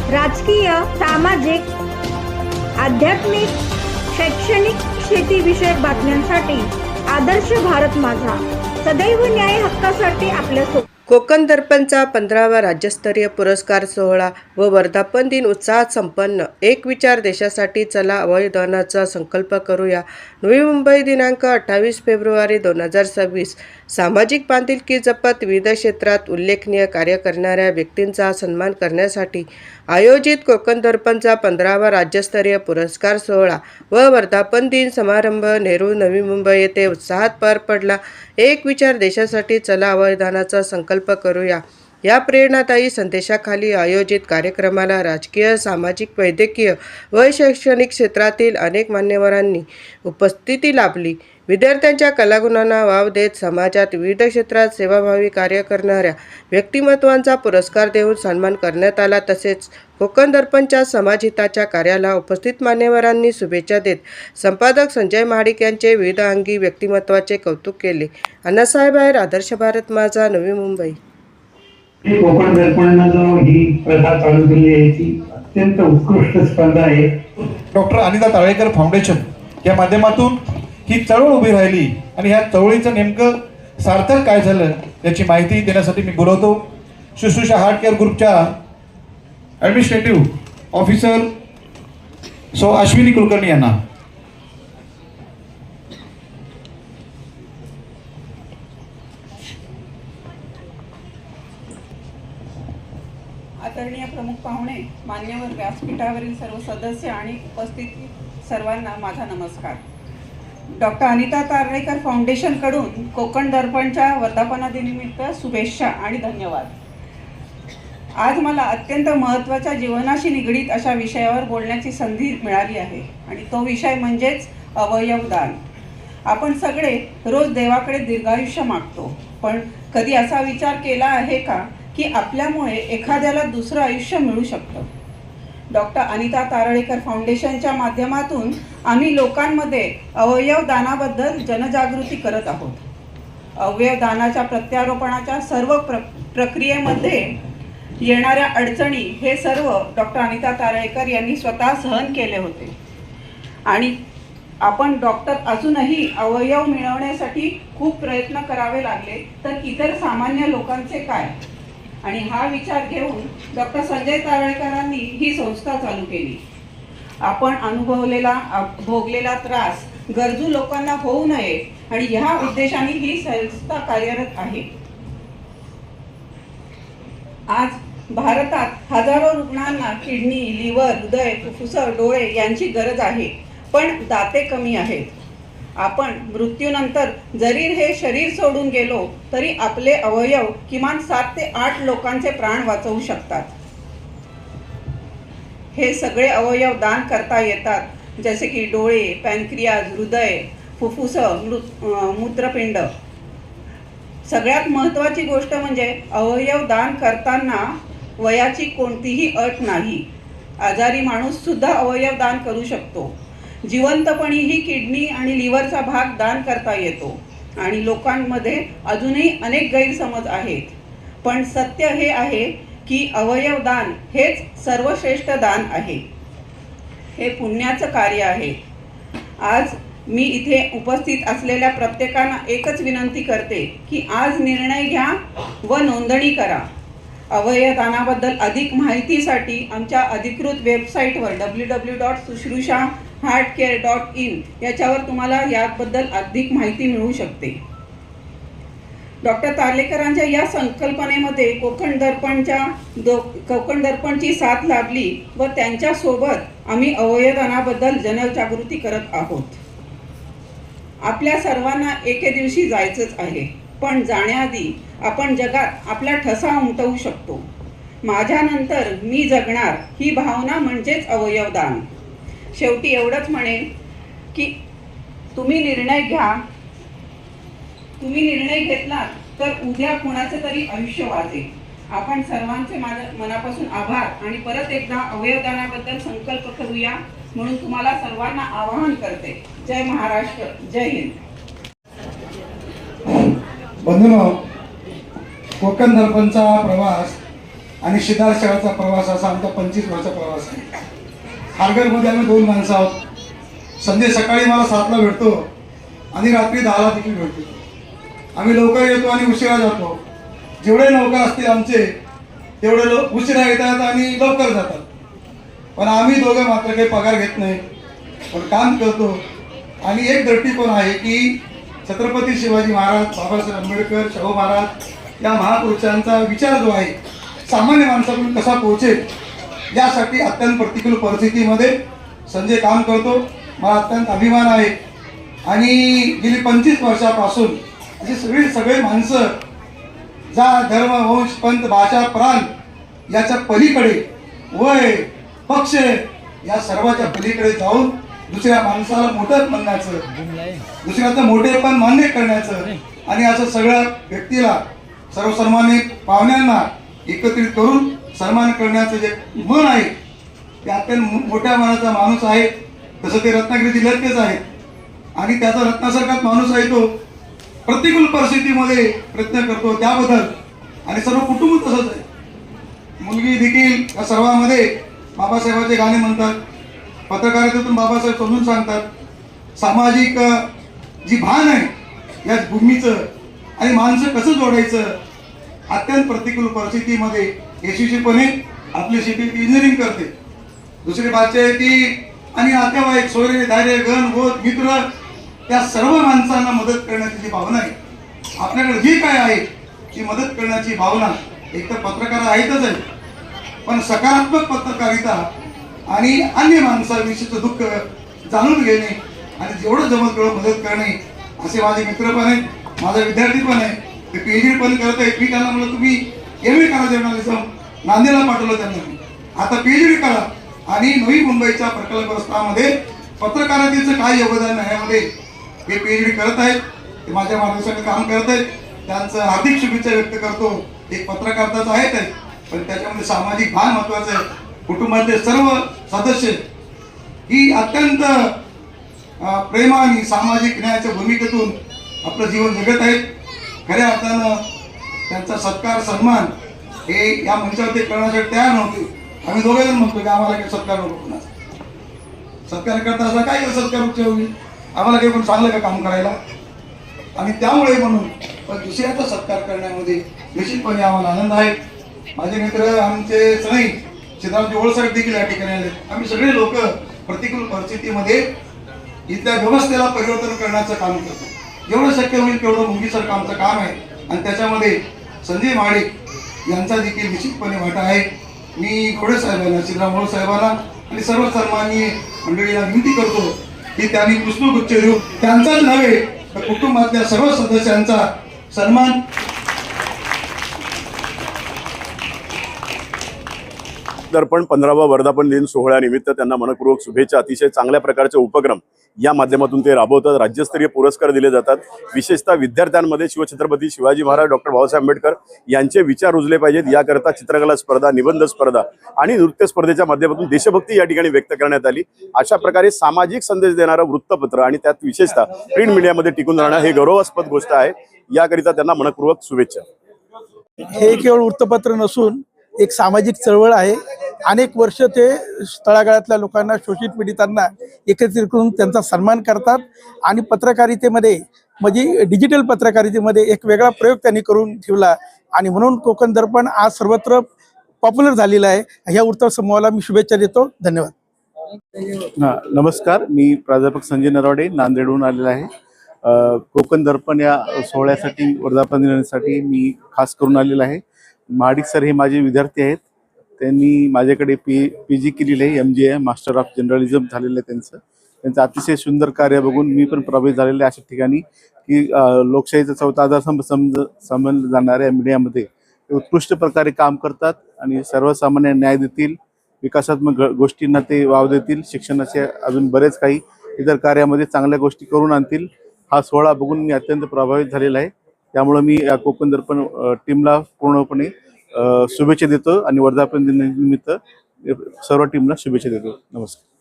राजकीय, सामाजिक, आध्यात्मिक, शैक्षणिक, शेतीविषयक बातम्यांसाठी आदर्श भारत माझा सदैव न्याय हक्कासाठी आपल्यासोबत. कोकण दर्पणचा 15वा राज्यस्तरीय पुरस्कार सोहळा व वर्धापन दिन उत्साहात संपन्न. एक विचार देशासाठी, चला अवयदानाचा संकल्प करूया. नवी मुंबई दिनांक 28 फेब्रुवारी 2026. सामाजिक बांधिलकी जपत विविध क्षेत्रात उल्लेखनीय कार्य करणाऱ्या व्यक्तींचा सन्मान करण्यासाठी आयोजित कोकण दर्पणचा 15वा राज्यस्तरीय पुरस्कार सोहळा व वर्धापन दिन समारंभ नेहरू नवी मुंबई येथे उत्साहात पार पडला. एक विचार देशासाठी, चला अवयदानाचा संकल्प करूया या प्रेरणादायी संदेशाखाली आयोजित कार्यक्रमाला राजकीय, सामाजिक, वैद्यकीय व शैक्षणिक क्षेत्रातील अनेक मान्यवरांनी उपस्थिती लाभली. विद्यार्थ्यांच्या कलागुणांना वाव देत समाजात विविध क्षेत्रात सेवाभावी कार्य करणाऱ्या व्यक्तिमत्वांचा पुरस्कार देऊन सन्मान करण्यात आला. तसेच कोकण दर्पणच्या समाजहिताच्या कार्याला उपस्थित मान्यवरांनी शुभेच्छा देत संपादक संजय महाडिक यांचे विविध अंगी व्यक्तिमत्वाचे कौतुक केले. अण्णासाहेब आहेर, आदर्श भारत माझा, नवी मुंबई. कोकण दर्पणानं जो ही प्रथा चालू केली आहे ती अत्यंत उत्कृष्ट स्पर्धा आहे. डॉक्टर अनिता तारळेकर फाउंडेशन या माध्यमातून ही चळवळ उभी राहिली आणि ह्या चळवळीचं नेमकं सार्थक काय झालं याची माहिती देण्यासाठी मी बोलवतो शुश्रूषा हार्ट केअर ग्रुपच्या administrative officer so Ashwini Kulkarni यांना. आदरणीय प्रमुख पाहुणे, मान्यवर, व्यासपीठावरील सर्व सदस्य आणि उपस्थित सर्वांना माझा नमस्कार. डॉक्टर अनिता तारळेकर फाउंडेशनकडून कोकण दर्पणच्या वर्धापनादिनानिमित्त शुभेच्छा आणि धन्यवाद. आज मला अत्यंत महत्त्वाच्या जीवनाशी निगडीत अशा विषयावर बोलण्याची संधी मिळाली आहे आणि तो विषय म्हणजेच अवयवदान. आपण सगळे रोज देवाकडे दीर्घायुष्य मागतो, पण कधी असा विचार केला आहे का की आपल्यामुळे एखाद्याला दुसरं आयुष्य मिळू शकतं? डॉक्टर अनिता तारळेकर फाउंडेशनच्या माध्यमातून आम्ही लोकांमध्ये अवयव दानाबद्दल जनजागृती करत आहोत. अवयव दानाच्या प्रत्यारोपणाच्या सर्व प्रक्रियेमध्ये येणाऱ्या अडचणी हे सर्व डॉक्टर अनिता तारळेकर यांनी स्वतः सहन केले होते आणि आपण डॉक्टर असूनही अवयव मिळवण्यासाठी खूप प्रयत्न करावे लागले, तर इतर सामान्य लोकांचे काय? आणि हा विचार घेऊन डॉक्टर संजय तारळेकरांनी ही संस्था चालू केली. आपण भोगलेला त्रास गरजू लोकांना होऊ नये आणि ह्या उद्देशाने ही संस्था कार्यरत आहे. आज भारतात हजारो रुग्णांना किडनी, लिव्हर, हृदय, फुफ्फुसं, डोळे यांची गरज आहे, पण दाते कमी आहेत. आपण मृत्यूनंतर जरी हे शरीर सोडून गेलो तरी आपले अवयव किमान 7 ते 8 लोकांचे प्राण वाचवू शकतात. हे सगळे अवयव दान करता येतात, जसे की डोळे, पॅनक्रियाज, हृदय, फुफ्फुसं, मूत्रपिंड. सगळ्यात महत्त्वाची गोष्ट म्हणजे अवयव दान करताना वयाची कोणतीही अट नाही. आजारी माणूस सुद्धा अवयव दान करू शकतो. जिवंतपणीही किडनी आणि लिव्हरचा भाग दान करता येतो आणि लोकांमध्ये अजूनही अनेक गैरसमज आहेत, पण सत्य हे आहे की अवयव दान हेच सर्वश्रेष्ठ दान आहे. हे पुण्याचं कार्य आहे. आज मी इथे उपस्थित असलेल्या प्रत्येकांना एकच विनंती करते की आज निर्णय घ्या व नोंदणी करा. अवयवदानाबद्दल अधिक माहितीसाठी आमच्या अधिकृत वेबसाईटवर www.sushrushaheartcare.in याच्यावर तुम्हाला याबद्दल अधिक माहिती मिळू शकते. डॉक्टर तारळेकरांच्या या संकल्पनेमध्ये कोकण दर्पणची साथ लाभली व त्यांच्यासोबत आम्ही अवयवदानाबद्दल जनजागृती करत आहोत. आपल्या सर्वांना एके दिवशी जायचंच आहे, पण जाण्याआधी आपण जगात आपला ठसा उमटवू शकतो. माझ्यानंतर मी जगणार ही भावना म्हणजेच अवयवदान. शेवटी एवढंच म्हणेन की तुम्ही निर्णय घ्या. तुम्ही निर्णय घेतला तर उद्या कुणाचे तरी आयुष्य वाचेल. आपण सर्वांचे माझ्या मनापासून आभार आणि परत एकदा अवयवदानाबद्दल संकल्प करूया म्हणून तुम्हाला सर्वांना आवाहन करते. जय महाराष्ट्र, जय हिंद. बंधूंनो, कोकण दर्पणचा प्रवास आणि सिद्धार्थ शाळेचा प्रवास असा आमचा 25 वर्षाचा प्रवास आहे. खारघरमध्ये आम्ही 2 माणसं आहोत. संजय सकाळी मला 7ला भेटतो आणि रात्री 10ला देखील भेटतो. आम्ही लवकर येतो आणि उशिरा जातो. जेवढे नौकर असतील आमचे तेवढे उशिरा येतात आणि लवकर जातात. पण आम्ही दोघं मात्र काही पगार घेत नाही, पण काम करतो. आणि एक दृष्टिकोन आहे की छत्रपती शिवाजी महाराज, बाबासाहेब आंबेडकर, शाहू महाराज या महापुरुषांचा विचार जो आहे सामान्य माणसाकडून कसा पोहोचेल यासाठी अत्यंत प्रतिकूल परिस्थितीमध्ये संजय काम करतो. मला अत्यंत अभिमान आहे. आणि गेली 25 वर्षापासून अशी सगळे माणसं जात, धर्म, वंश, पंथ, भाषा, प्राण याच्या पलीकडे, वय, पक्ष या सर्वाच्या पलीकडे जाऊन दुसऱ्या माणसाला मोठं म्हणण्याचं, दुसऱ्याचं मोठेपण मान्य करण्याचं आणि असं सगळ्या व्यक्तीला, सर्वसामान्य पाहुण्यांना एकत्रित करून सन्मान करण्याचं जे मन आहे ते अत्यंत मोठ्या मनाचा माणूस आहे. तसं ते रत्नागिरी जिल्ह्यातलेच आहेत. आणि त्याचा रत्नासारखाच माणूस आहे. तो प्रतिकूल परिस्थितीमध्ये प्रयत्न करतो त्याबद्दल. आणि सर्व कुटुंब तसंच आहे. मुलगी देखील या सर्वांमध्ये बाबासाहेबांचे गाणे म्हणतात, पत्रकारितेतून बाबासाहेब समजून सांगतात. सामाजिक जी भान आहे या भूमीचं आणि माणसं कसं जोडायचं, अत्यंत प्रतिकूल परिस्थितीमध्ये यशस्वीपणे आपली शेती इंजिनिअरिंग करते. दुसरी बात आहे ती आणि नातेवाईक, सोयरे, धायरे, गण, गोत, मित्र त्या सर्व माणसांना मदत करण्याची जी भावना आहे, आपल्याकडे जी काय आहे ती मदत करण्याची भावना एक तर पत्रकार आहेतच आहे, पण सकारात्मक पत्रकारिता आणि अन्य माणसाविषयीचं दुःख जाणून घेणे आणि जेवढं जमत तेवढं मदत करणे असे माझे मित्र पण आहेत, माझा विद्यार्थी पण आहे. ते PhD पण करत आहेत. मी त्यांना म्हणलं तुम्ही MA करा जर्नलिझम, नांदेडला पाठवलं त्यांना. आता PhD करा. आणि नवी मुंबईच्या प्रकल्पग्रस्तामध्ये पत्रकारितेचं काय योगदान आहे यामध्ये हे PhD करत आहेत. ते माझ्या मार्गदर्शनात काम करत आहेत. त्यांचं हार्दिक शुभेच्छा व्यक्त करतो. एक पत्रकारिताच आहेत पण त्याच्यामध्ये सामाजिक भान महत्वाचं आहे. कुटुंबातले सर्व सदस्य ही अत्यंत प्रेमाने सामाजिक न्यायाच्या भूमिकेतून आपलं जीवन जगत आहेत. खऱ्या अर्थानं त्यांचा सत्कार, सन्मान हे या मंचावरती करण्यासाठी तयार नव्हते. आम्ही दोघे जण म्हणतो की आम्हाला काही सत्कार नको कोणाचा. सत्कार करता असा काय सत्कार होईल, आम्हाला काही पण चांगलं का काम करायला. आणि त्यामुळे म्हणून पण दुसऱ्याचा सत्कार करण्यामध्ये निश्चितपणे आम्हाला आनंद आहे. माझे मित्र आमचे सगळे सिद्धार्थ जोळसाहेब देखील या ठिकाणी आले. आम्ही सगळे लोक प्रतिकूल परिस्थितीमध्ये इथल्या व्यवस्थेला परिवर्तन करण्याचं काम करतो. जेवढं शक्य होईल तेवढं मुंगीसारखं आमचं काम आहे. आणि त्याच्यामध्ये संजय महाडिक यांचा देखील निश्चितपणे वाटा आहे. मी घोडे साहेबांना, सिद्धराम साहेबांना आणि सर्व सन्माननीय मंडळीला विनंती करतो की त्यांनी पुष्पगुच्छ देऊ. त्यांचाच नव्हे तर कुटुंबातल्या सर्व सदस्यांचा सन्मान. दर्पण 15वा वर्धापन दिन सोहळ्यानिमित्त त्यांना मनपूर्वक शुभेच्छा. अतिशय चांगल्या प्रकारचे उपक्रम या माध्यमातून ते राबवतात. राज्यस्तरीय पुरस्कार दिले जातात. विशेषतः विद्यार्थ्यांमध्ये शिवछत्रपती शिवाजी महाराज, डॉक्टर बाबासाहेब आंबेडकर यांचे विचार रुजले पाहिजेत याकरता चित्रकला स्पर्धा, निबंध स्पर्धा आणि नृत्य स्पर्धेच्या माध्यमातून देशभक्ती या ठिकाणी व्यक्त करण्यात आली. अशा प्रकारे सामाजिक संदेश देणारं वृत्तपत्र आणि त्यात विशेषतः प्रिंट मीडियामध्ये टिकून राहणं हे गौरवास्पद गोष्ट आहे. याकरिता त्यांना मनपूर्वक शुभेच्छा. हे केवळ वृत्तपत्र नसून एक सामाजिक चळवळ आहे. अनेक वर्ष ते तळागाळातल्या लोकांना, शोषित पीडितांना एकत्रित करून त्यांचा सन्मान करतात. आणि पत्रकारितेमध्ये म्हणजे डिजिटल पत्रकारितेमध्ये एक वेगळा प्रयोग त्यांनी करून ठेवला. आणि म्हणून कोकण दर्पण आज सर्वत्र पॉप्युलर झालेलं आहे. ह्या वृत्तसमूहाला मी शुभेच्छा देतो. धन्यवाद. नमस्कार, मी प्राध्यापक संजय नरवाडे नांदेडहून आलेला आहे. कोकण दर्पण या सोहळ्यासाठी, वर्धापन दिनासाठी मी खास करून आलेला आहे. महाडिक सर हे माझे विद्यार्थी आहेत. त्यांनी माझ्याकडे PG केलेलं आहे. MGA मास्टर ऑफ जर्नलिझम झालेलं आहे त्यांचं अतिशय सुंदर कार्य बघून मी पण प्रभावित झालेले आहे. अशा ठिकाणी की लोकशाहीचा चौथा आधार समजलं जाणाऱ्या मीडियामध्ये उत्कृष्ट प्रकारे काम करतात आणि सर्वसामान्य न्याय देतील, विकासात्मक गोष्टींना ते वाव देतील, शिक्षणाचे अजून बरेच काही इतर कार्यामध्ये चांगल्या गोष्टी करून आणतील. हा सोहळा बघून मी अत्यंत प्रभावित झालेला आहे. त्यामुळे मी या कोकण दर्पण टीमला पूर्णपणे शुभेच्छा देतो आणि वर्धापन दिनानिमित्त सर्व टीमला शुभेच्छा देतो. नमस्कार.